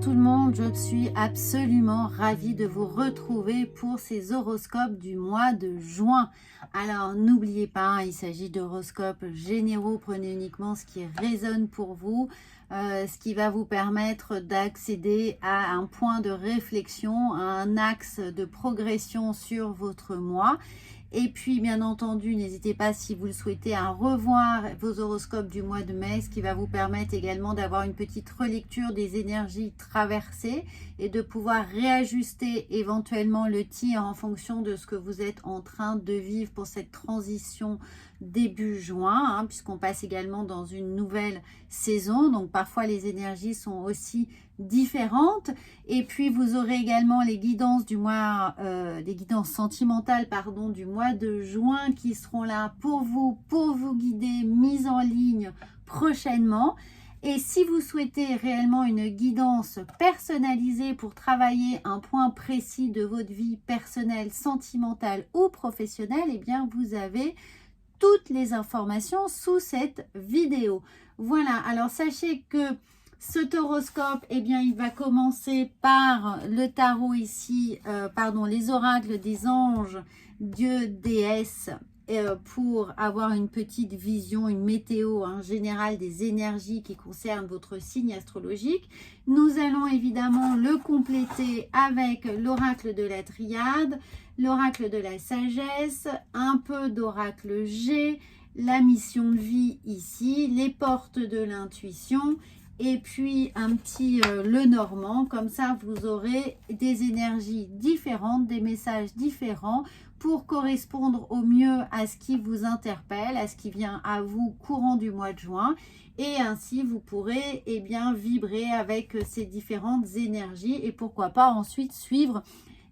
tout le monde, je suis absolument ravie de vous retrouver pour ces horoscopes du mois de juin. Alors n'oubliez pas, il s'agit d'horoscopes généraux, prenez uniquement ce qui résonne pour vous, ce qui va vous permettre d'accéder à un point de réflexion, à un axe de progression sur votre mois. Et puis, bien entendu, n'hésitez pas, si vous le souhaitez, à revoir vos horoscopes du mois de mai, ce qui va vous permettre également d'avoir une petite relecture des énergies traversées et de pouvoir réajuster éventuellement le tir en fonction de ce que vous êtes en train de vivre pour cette transition début juin, puisqu'on passe également dans une nouvelle saison. Donc, parfois, les énergies sont aussi différentes. Et puis, vous aurez également les guidances du mois, les guidances sentimentales, pardon, du mois de juin qui seront là pour vous guider, mises en ligne prochainement. Et si vous souhaitez réellement une guidance personnalisée pour travailler un point précis de votre vie personnelle, sentimentale ou professionnelle, eh bien, vous avez toutes les informations sous cette vidéo. Voilà, alors sachez que cet horoscope, eh bien, il va commencer par le tarot ici, les oracles des anges, dieux, déesses, pour avoir une petite vision, une météo générale des énergies qui concernent votre signe astrologique. Nous allons évidemment le compléter avec l'oracle de la triade, l'oracle de la sagesse, un peu d'oracle G, la mission de vie ici, les portes de l'intuition et puis un petit le normand. Comme ça, vous aurez des énergies différentes, des messages différents pour correspondre au mieux à ce qui vous interpelle, à ce qui vient à vous courant du mois de juin. Et ainsi, vous pourrez vibrer avec ces différentes énergies et pourquoi pas ensuite suivre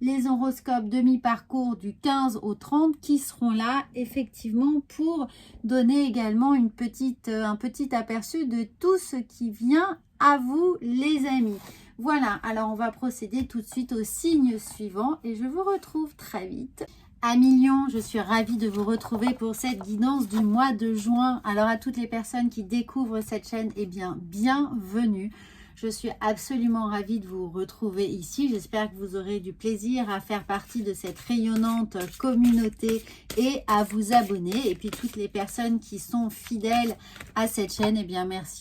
les horoscopes de mi-parcours du 15 au 30 qui seront là effectivement pour donner également un petit aperçu de tout ce qui vient à vous les amis. Voilà, alors on va procéder tout de suite au signe suivant et je vous retrouve très vite. Amis Lions, je suis ravie de vous retrouver pour cette guidance du mois de juin. Alors à toutes les personnes qui découvrent cette chaîne, bienvenue. Je suis absolument ravie de vous retrouver ici. J'espère que vous aurez du plaisir à faire partie de cette rayonnante communauté et à vous abonner. Et puis toutes les personnes qui sont fidèles à cette chaîne,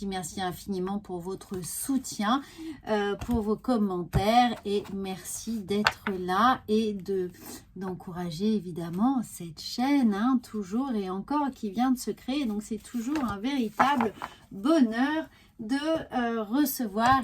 merci infiniment pour votre soutien, pour vos commentaires et merci d'être là et d'encourager évidemment cette chaîne, toujours et encore qui vient de se créer. Donc c'est toujours un véritable bonheur de recevoir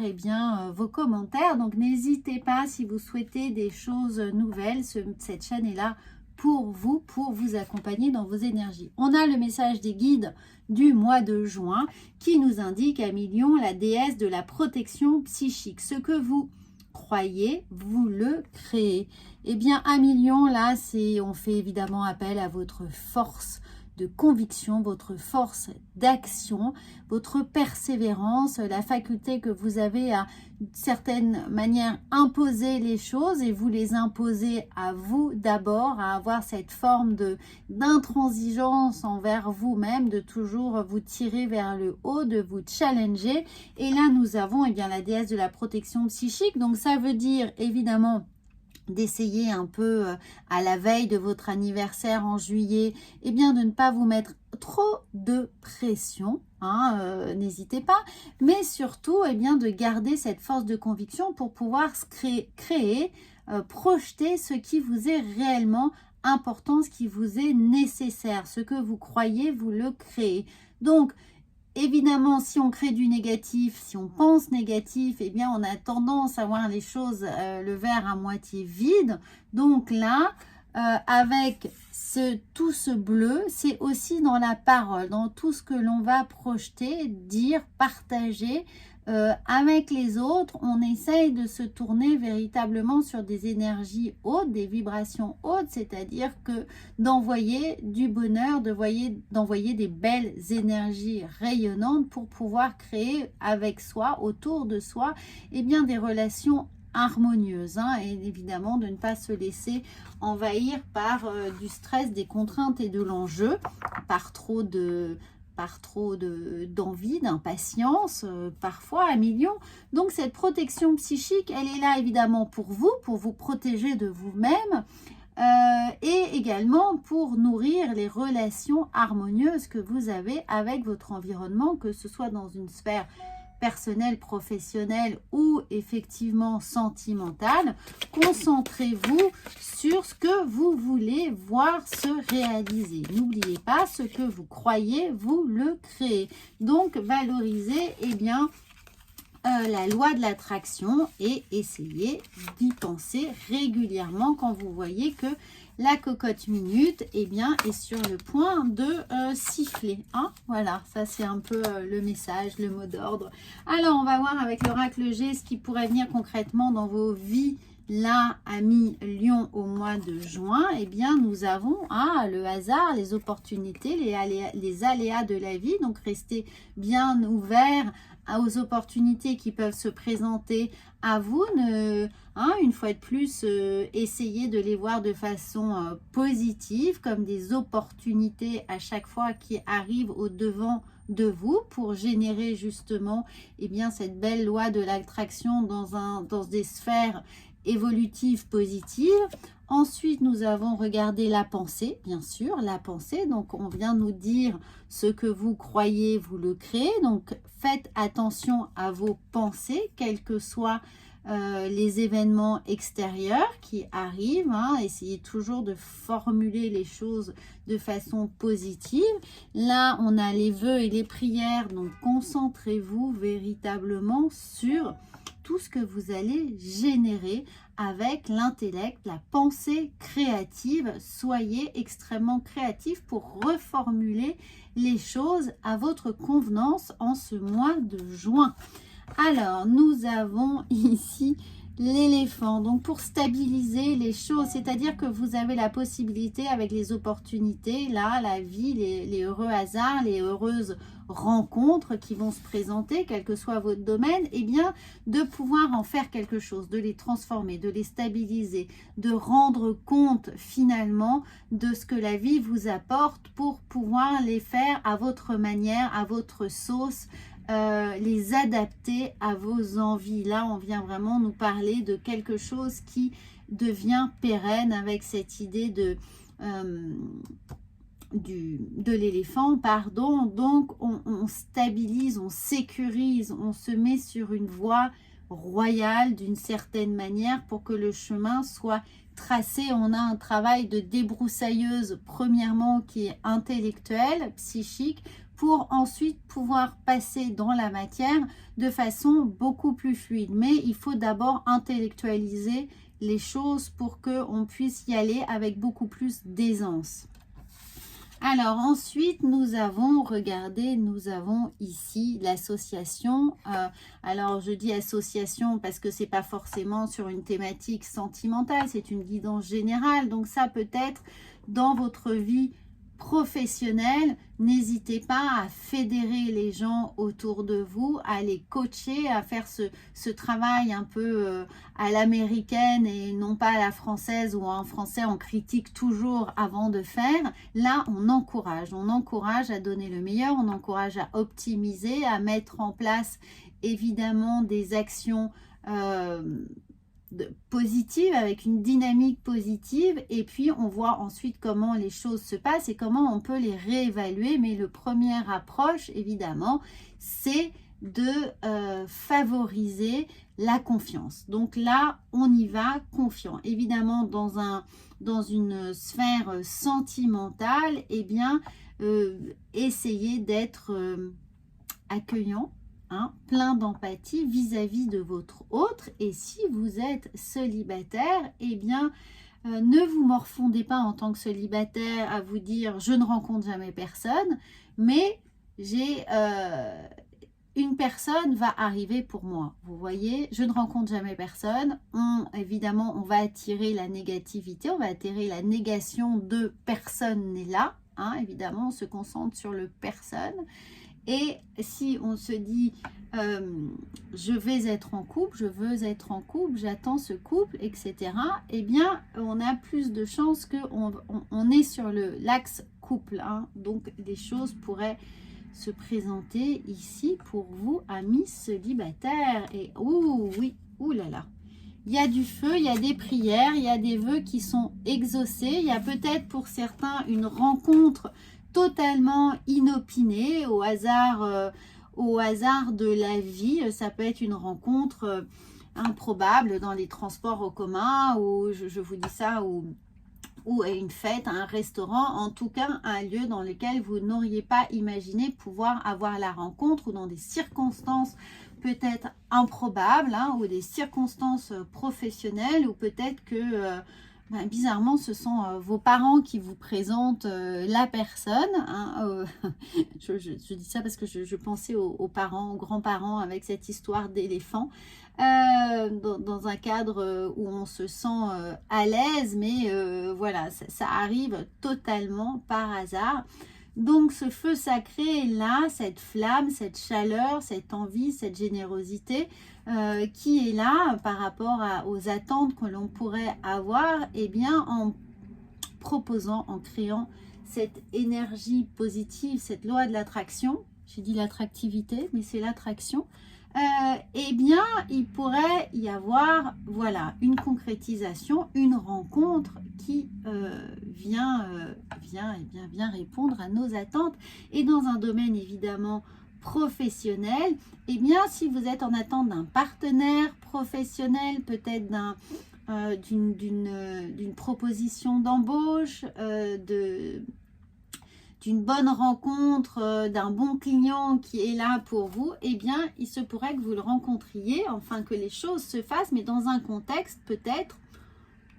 vos commentaires. Donc n'hésitez pas si vous souhaitez des choses nouvelles. Cette chaîne est là pour vous accompagner dans vos énergies. On a le message des guides du mois de juin qui nous indique Amis Lions, la déesse de la protection psychique. Ce que vous croyez, vous le créez. Amis Lions, là, on fait évidemment appel à votre force de conviction, votre force d'action, votre persévérance, la faculté que vous avez à certaines manières imposer les choses et vous les imposer à vous d'abord, à avoir cette forme d'intransigeance envers vous-même, de toujours vous tirer vers le haut, de vous challenger. Et là, nous avons la déesse de la protection psychique. Donc, ça veut dire évidemment d'essayer un peu à la veille de votre anniversaire en juillet, de ne pas vous mettre trop de pression, n'hésitez pas, mais surtout de garder cette force de conviction pour pouvoir créer, projeter ce qui vous est réellement important, ce qui vous est nécessaire, ce que vous croyez, vous le créez. Donc, évidemment, si on crée du négatif, si on pense négatif, on a tendance à voir les choses, le verre à moitié vide. Donc là, avec tout ce bleu, c'est aussi dans la parole, dans tout ce que l'on va projeter, dire, partager. Avec les autres, on essaye de se tourner véritablement sur des énergies hautes, des vibrations hautes, c'est-à-dire que d'envoyer du bonheur, d'envoyer des belles énergies rayonnantes pour pouvoir créer avec soi, autour de soi, des relations harmonieuses, et évidemment de ne pas se laisser envahir par du stress, des contraintes et de l'enjeu, par trop de par trop d'envie, d'impatience, parfois à millions. Donc cette protection psychique, elle est là évidemment pour vous protéger de vous-même, et également pour nourrir les relations harmonieuses que vous avez avec votre environnement, que ce soit dans une sphère personnelle, professionnelle ou effectivement sentimentale. Concentrez-vous sur ce que vous voulez voir se réaliser. N'oubliez pas, ce que vous croyez, vous le créez. Donc, valorisez la loi de l'attraction et essayez d'y penser régulièrement quand vous voyez que la cocotte minute est sur le point de siffler. Hein, voilà, ça c'est un peu le message, le mot d'ordre. Alors, on va voir avec l'oracle G ce qui pourrait venir concrètement dans vos vies. Là, amis Lion, au mois de juin, nous avons le hasard, les opportunités, les aléas de la vie. Donc, restez bien ouverts aux opportunités qui peuvent se présenter à vous. Une fois de plus, essayez de les voir de façon positive, comme des opportunités à chaque fois qui arrivent au devant de vous pour générer justement cette belle loi de l'attraction dans des sphères évolutives positives. Ensuite, nous avons regardé la pensée, bien sûr, la pensée. Donc, on vient nous dire ce que vous croyez, vous le créez. Donc, faites attention à vos pensées, quels que soient les événements extérieurs qui arrivent. Essayez toujours de formuler les choses de façon positive. Là, on a les vœux et les prières. Donc, concentrez-vous véritablement sur tout ce que vous allez générer avec l'intellect, la pensée créative. Soyez extrêmement créatifs pour reformuler les choses à votre convenance en ce mois de juin. Alors, nous avons ici l'éléphant. Donc, pour stabiliser les choses, c'est-à-dire que vous avez la possibilité avec les opportunités, là, la vie, les heureux hasards, les heureuses rencontres qui vont se présenter, quel que soit votre domaine, de pouvoir en faire quelque chose, de les transformer, de les stabiliser, de rendre compte finalement de ce que la vie vous apporte pour pouvoir les faire à votre manière, à votre sauce, les adapter à vos envies. Là, on vient vraiment nous parler de quelque chose qui devient pérenne avec cette idée de l'éléphant, pardon. Donc, on stabilise, on sécurise, on se met sur une voie royale d'une certaine manière pour que le chemin soit tracé. On a un travail de débroussailleuse, premièrement, qui est intellectuel, psychique, pour ensuite pouvoir passer dans la matière de façon beaucoup plus fluide. Mais il faut d'abord intellectualiser les choses pour qu'on puisse y aller avec beaucoup plus d'aisance. Alors ensuite, nous avons ici l'association. Alors je dis association parce que c'est pas forcément sur une thématique sentimentale, c'est une guidance générale. Donc ça peut être dans votre vie professionnelle, n'hésitez pas à fédérer les gens autour de vous, à les coacher, à faire ce travail un peu à l'américaine et non pas à la française, où en français on critique toujours avant de faire. Là, on encourage à donner le meilleur, on encourage à optimiser, à mettre en place évidemment des actions positive, avec une dynamique positive, et puis on voit ensuite comment les choses se passent et comment on peut les réévaluer. Mais le première approche évidemment, c'est de favoriser la confiance. Donc là, on y va confiant. Évidemment, dans une sphère sentimentale, essayez d'être accueillant, plein d'empathie vis-à-vis de votre autre. Et si vous êtes célibataire, ne vous morfondez pas en tant que célibataire à vous dire je ne rencontre jamais personne, mais une personne va arriver pour moi. Vous voyez, je ne rencontre jamais personne. Évidemment, on va attirer la négativité, on va attirer la négation de personne n'est là. Évidemment, on se concentre sur le personne. Et si on se dit je vais être en couple, je veux être en couple, j'attends ce couple, etc., on a plus de chances qu'on est sur l'axe couple. Donc, les choses pourraient se présenter ici pour vous, amis célibataires. Et oh oui, ouh là là. Il y a du feu, il y a des prières, il y a des vœux qui sont exaucés. Il y a peut-être pour certains une rencontre totalement inopinée, au hasard de la vie. Ça peut être une rencontre improbable dans les transports en commun, ou je vous dis ça, ou une fête, un restaurant, en tout cas un lieu dans lequel vous n'auriez pas imaginé pouvoir avoir la rencontre, ou dans des circonstances peut-être improbables, hein, ou des circonstances professionnelles, ou peut-être que bizarrement ce sont vos parents qui vous présentent la personne, hein, je dis ça parce que je pensais aux parents, aux grands-parents avec cette histoire d'éléphant. Dans un cadre où on se sent à l'aise, mais voilà, ça arrive totalement par hasard. Donc ce feu sacré est là, cette flamme, cette chaleur, cette envie, cette générosité qui est là par rapport aux attentes que l'on pourrait avoir, et bien en proposant, en créant cette énergie positive, cette loi de l'attraction. J'ai dit l'attractivité, mais c'est l'attraction. Eh bien, il pourrait y avoir, voilà, une concrétisation, une rencontre qui vient répondre à nos attentes. Et dans un domaine évidemment professionnel, eh bien, si vous êtes en attente d'un partenaire professionnel, peut-être d'une proposition d'embauche, d'une bonne rencontre, d'un bon client qui est là pour vous, eh bien, il se pourrait que vous le rencontriez, enfin que les choses se fassent, mais dans un contexte peut-être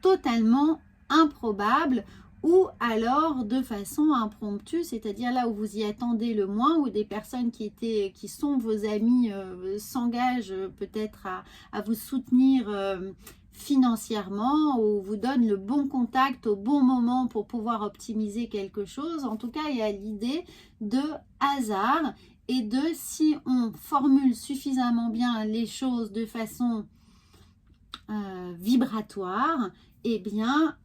totalement improbable, ou alors de façon impromptue, c'est-à-dire là où vous y attendez le moins, où des personnes qui sont vos amis s'engagent peut-être à vous soutenir financièrement, ou vous donne le bon contact au bon moment pour pouvoir optimiser quelque chose. En tout cas, il y a l'idée de hasard, et de, si on formule suffisamment bien les choses de façon vibratoire, eh bien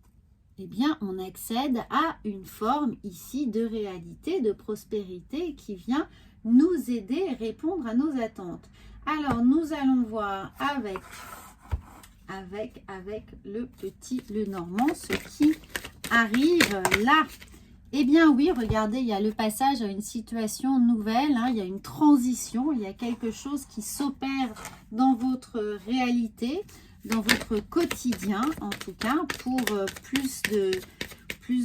on accède à une forme ici de réalité, de prospérité qui vient nous aider et répondre à nos attentes. Alors nous allons voir avec le petit Lenormand ce qui arrive là. Eh bien oui, regardez, il y a le passage à une situation nouvelle, hein, il y a une transition, il y a quelque chose qui s'opère dans votre réalité, dans votre quotidien en tout cas, pour plus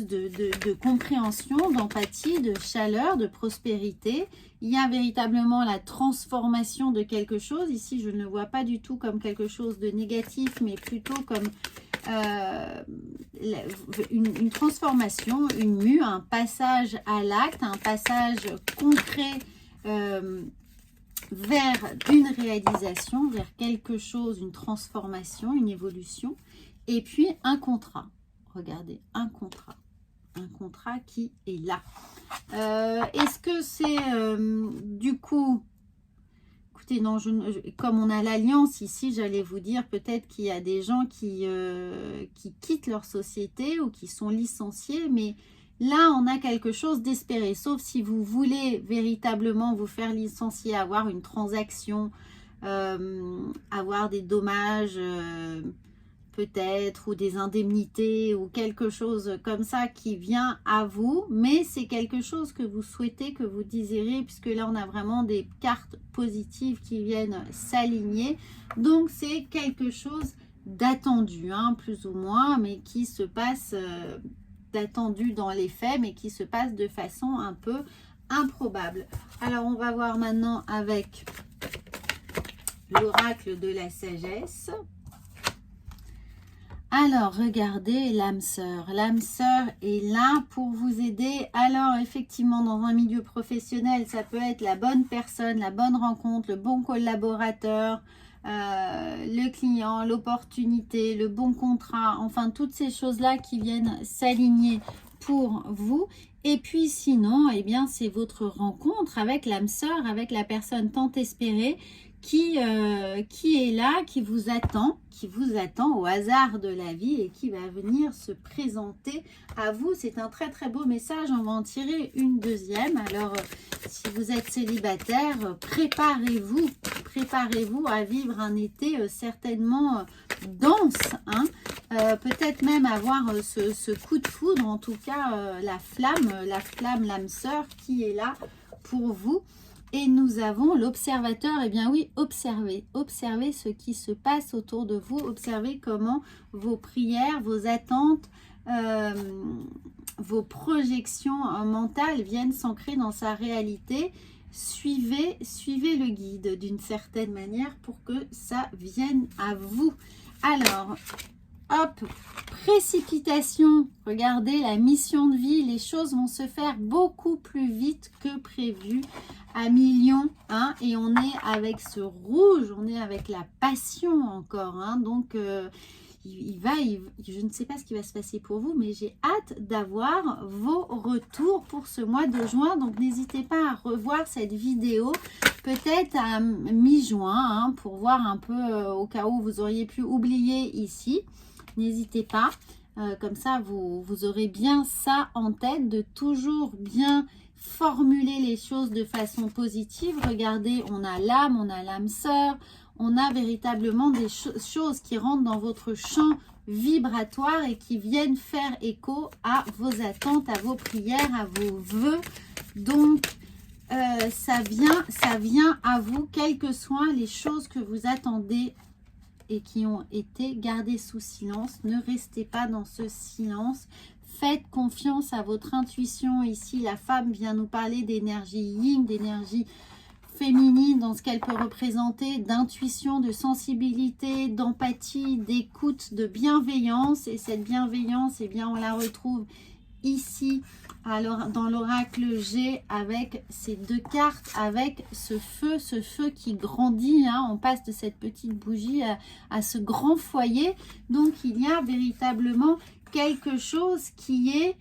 de compréhension, d'empathie, de chaleur, de prospérité. Il y a véritablement la transformation de quelque chose. Ici, je ne le vois pas du tout comme quelque chose de négatif, mais plutôt comme une transformation, une mue, un passage à l'acte, un passage concret vers une réalisation, vers quelque chose, une transformation, une évolution, et puis un contrat. Regardez, un contrat qui est là. Est-ce que c'est du coup, écoutez, non, comme on a l'alliance ici, j'allais vous dire peut-être qu'il y a des gens qui quittent leur société ou qui sont licenciés, mais là, on a quelque chose d'espéré, sauf si vous voulez véritablement vous faire licencier, avoir une transaction, avoir des dommages peut-être, ou des indemnités, ou quelque chose comme ça qui vient à vous, mais c'est quelque chose que vous souhaitez, que vous désirez, puisque là, on a vraiment des cartes positives qui viennent s'aligner. Donc, c'est quelque chose d'attendu, hein, plus ou moins, mais qui se passe... d'attendu dans les faits, mais qui se passe de façon un peu improbable. Alors, on va voir maintenant avec l'oracle de la sagesse. Alors, regardez l'âme sœur. L'âme sœur est là pour vous aider. Alors, effectivement, dans un milieu professionnel, ça peut être la bonne personne, la bonne rencontre, le bon collaborateur, le client, l'opportunité, le bon contrat, enfin toutes ces choses-là qui viennent s'aligner pour vous. Et puis sinon, eh bien, c'est votre rencontre avec l'âme sœur, avec la personne tant espérée qui est là, qui vous attend au hasard de la vie et qui va venir se présenter à vous. C'est un très très beau message, on va en tirer une deuxième. Alors, si vous êtes célibataire, préparez-vous à vivre un été certainement dense, hein. Peut-être même avoir ce coup de foudre, en tout cas la flamme, l'âme sœur qui est là pour vous. Et nous avons l'observateur. Eh bien oui, observez ce qui se passe autour de vous, observez comment vos prières, vos attentes, vos projections mentales viennent s'ancrer dans sa réalité. Suivez le guide d'une certaine manière pour que ça vienne à vous. Alors, hop, précipitation, regardez la mission de vie, les choses vont se faire beaucoup plus vite que prévu, à millions, hein, et on est avec ce rouge, on est avec la passion encore, hein, donc je ne sais pas ce qui va se passer pour vous, mais j'ai hâte d'avoir vos retours pour ce mois de juin, donc n'hésitez pas à revoir cette vidéo, peut-être à mi-juin, hein, pour voir un peu au cas où vous auriez pu oublier ici. N'hésitez pas, comme ça vous aurez bien ça en tête, de toujours bien formuler les choses de façon positive. Regardez, on a l'âme sœur, on a véritablement des choses qui rentrent dans votre champ vibratoire et qui viennent faire écho à vos attentes, à vos prières, à vos vœux. Donc, ça vient à vous, quelles que soient les choses que vous attendez et qui ont été gardées sous silence. Ne restez pas dans ce silence. Faites confiance à votre intuition. Ici, la femme vient nous parler d'énergie yin, d'énergie féminine, dans ce qu'elle peut représenter, d'intuition, de sensibilité, d'empathie, d'écoute, de bienveillance. Et cette bienveillance, eh bien, on la retrouve ici, alors dans l'oracle G, avec ces deux cartes, avec ce feu qui grandit, hein. On passe de cette petite bougie à ce grand foyer. Donc, il y a véritablement quelque chose qui est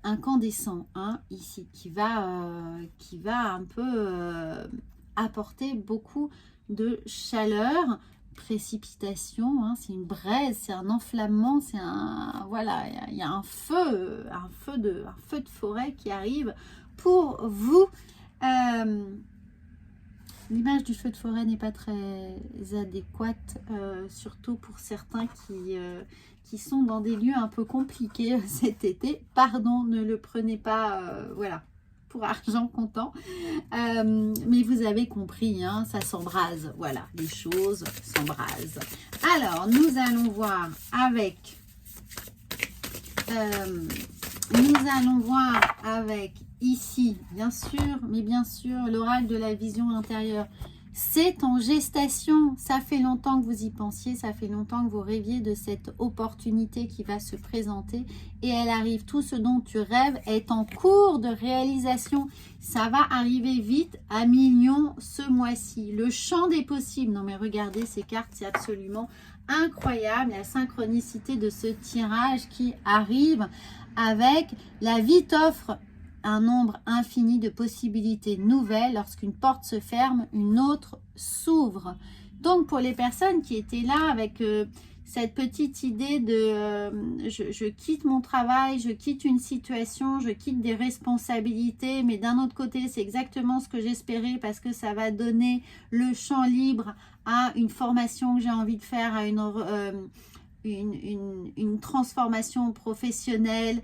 incandescent, hein, ici, qui va un peu apporter beaucoup de chaleur, précipitation, hein, c'est une braise, c'est un enflammement, c'est un, voilà, il y a un feu de forêt qui arrive pour vous. L'image du feu de forêt n'est pas très adéquate, surtout pour certains qui sont dans des lieux un peu compliqués cet été. Pardon, ne le prenez pas, voilà, pour argent comptant. Mais vous avez compris, hein, ça s'embrase. Voilà, les choses s'embrasent. Alors, nous allons voir avec ici, bien sûr, l'oracle de la vision intérieure. C'est en gestation, ça fait longtemps que vous y pensiez, ça fait longtemps que vous rêviez de cette opportunité qui va se présenter et elle arrive. Tout ce dont tu rêves est en cours de réalisation, ça va arriver vite, à millions ce mois-ci. Le champ des possibles, non mais regardez ces cartes, c'est absolument incroyable, la synchronicité de ce tirage qui arrive avec la vie t'offre un nombre infini de possibilités nouvelles. Lorsqu'une porte se ferme, une autre s'ouvre. Donc, pour les personnes qui étaient là avec cette petite idée de je quitte mon travail, je quitte une situation, je quitte des responsabilités, mais d'un autre côté, c'est exactement ce que j'espérais parce que ça va donner le champ libre à une formation que j'ai envie de faire, à une transformation professionnelle,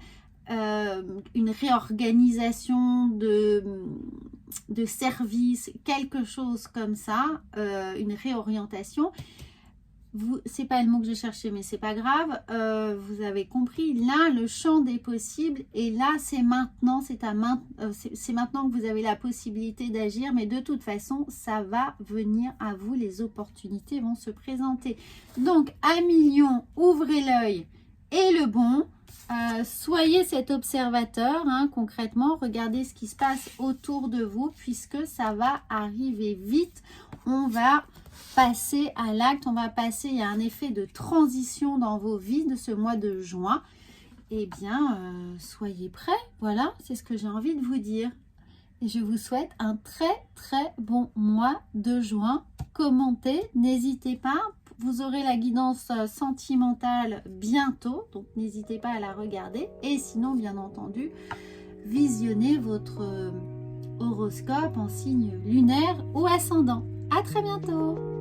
une réorganisation de services, quelque chose comme ça, une réorientation. C'est pas le mot que je cherchais, mais c'est pas grave, vous avez compris. Là, le champ des possibles, et là, c'est maintenant, c'est maintenant que vous avez la possibilité d'agir, mais de toute façon, ça va venir à vous, les opportunités vont se présenter. Donc, à millions, ouvrez l'œil et le bon. Soyez cet observateur, hein, concrètement, regardez ce qui se passe autour de vous, puisque ça va arriver vite. On va passer à l'acte, il y a un effet de transition dans vos vies de ce mois de juin. eh bien, soyez prêts. Voilà, c'est ce que j'ai envie de vous dire. Et je vous souhaite un très bon mois de juin. Commentez, n'hésitez pas. Vous aurez la guidance sentimentale bientôt, donc n'hésitez pas à la regarder. Et sinon, bien entendu, visionnez votre horoscope en signe lunaire ou ascendant. À très bientôt!